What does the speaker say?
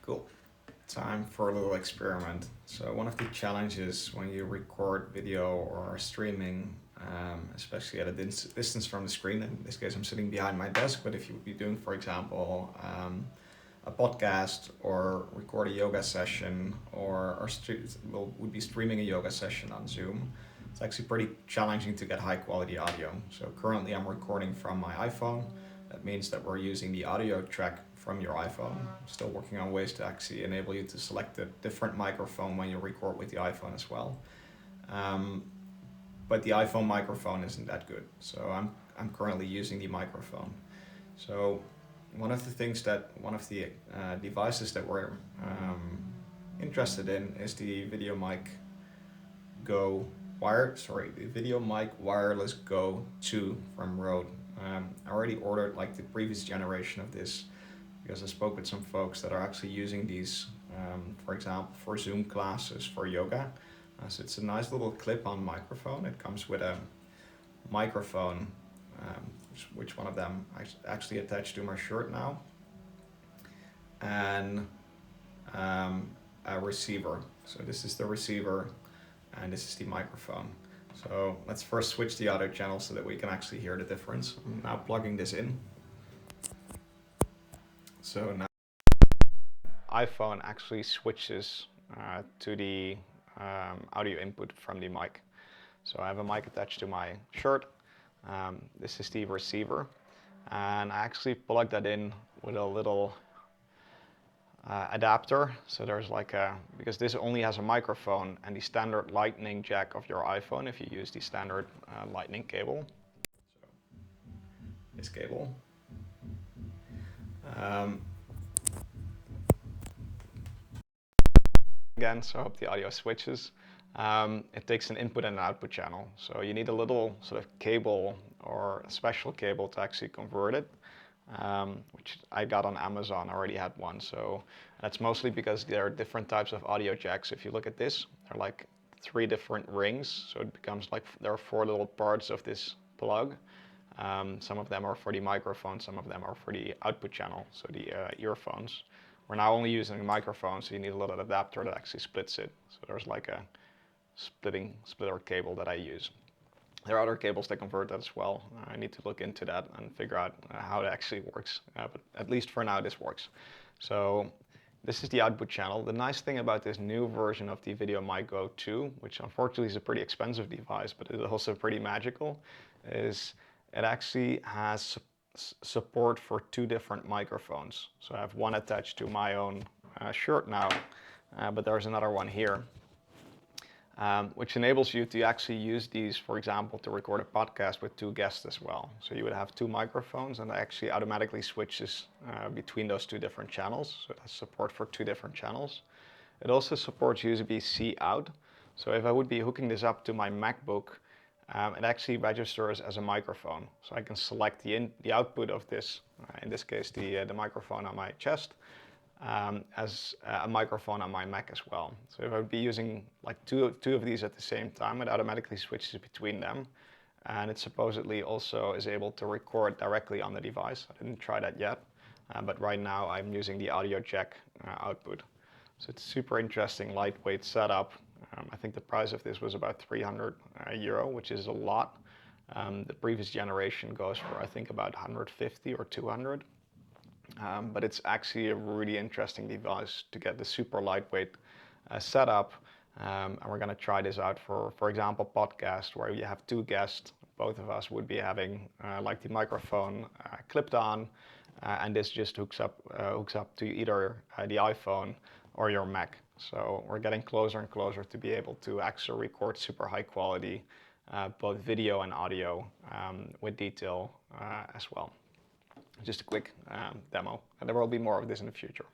Cool. Time for a little experiment. So one of the challenges when you record video or streaming, especially at a distance from the screen, in this case I'm sitting behind my desk, but if you would be doing, for example, a podcast or record a yoga session would be streaming a yoga session on Zoom, it's actually pretty challenging to get high quality audio. So currently I'm recording from my iPhone. That means that we're using the audio track from your iPhone. I'm still working on ways to actually enable you to select a different microphone when you record with the iPhone as well. But the iPhone microphone isn't that good, so I'm currently using the microphone. So one of the devices that we're interested in is the Video Mic Wireless Go 2 from Rode. I already ordered like the previous generation of this because I spoke with some folks that are actually using these, for example, for Zoom classes for yoga. So it's a nice little clip-on microphone. It comes with a microphone, which one of them I actually attached to my shirt now, and a receiver. So this is the receiver, and this is the microphone. So let's first switch the audio channel so that we can actually hear the difference. I'm now plugging this in. So now iPhone actually switches to the audio input from the mic. So I have a mic attached to my shirt. This is the receiver, and I actually plugged that in with a little adapter. So there's because this only has a microphone and the standard lightning jack of your iPhone if you use the standard lightning cable. So this cable. Again, so I hope the audio switches. It takes an input and an output channel. So you need a little sort of cable or a special cable to actually convert it, which I got on Amazon. I already had one. So that's mostly because there are different types of audio jacks. If you look at this, there are like 3 different rings. So it becomes like there are 4 little parts of this plug. Some of them are for the microphone, some of them are for the output channel, so the earphones. We're now only using a microphone, so you need a little adapter that actually splits it. So there's like a splitter cable that I use. There are other cables that convert that as well. I need to look into that and figure out how it actually works. But at least for now, this works. So this is the output channel. The nice thing about this new version of the Video Mic Go 2, which unfortunately is a pretty expensive device, but it's also pretty magical, is it actually has support for 2 different microphones. So I have one attached to my own shirt now, but there's another one here, which enables you to actually use these, for example, to record a podcast with 2 guests as well. So you would have 2 microphones, and it actually automatically switches between those 2 different channels. So it has support for 2 different channels. It also supports USB-C out. So if I would be hooking this up to my MacBook, it actually registers as a microphone. So I can select the output of this, in this case the microphone on my chest, as a microphone on my Mac as well. So if I would be using like two of these at the same time, it automatically switches between them. And it supposedly also is able to record directly on the device. I didn't try that yet, but right now I'm using the audio jack output. So it's super interesting, lightweight setup. I think the price of this was about 300 euro, which is a lot. The previous generation goes for, I think, about 150 or 200. But it's actually a really interesting device to get the super lightweight setup. And we're going to try this out for example, podcast where you have 2 guests. Both of us would be having like the microphone clipped on, and this just hooks up to either the iPhone or your Mac. So we're getting closer and closer to be able to actually record super high quality, both video and audio with detail as well. Just a quick demo, and there will be more of this in the future.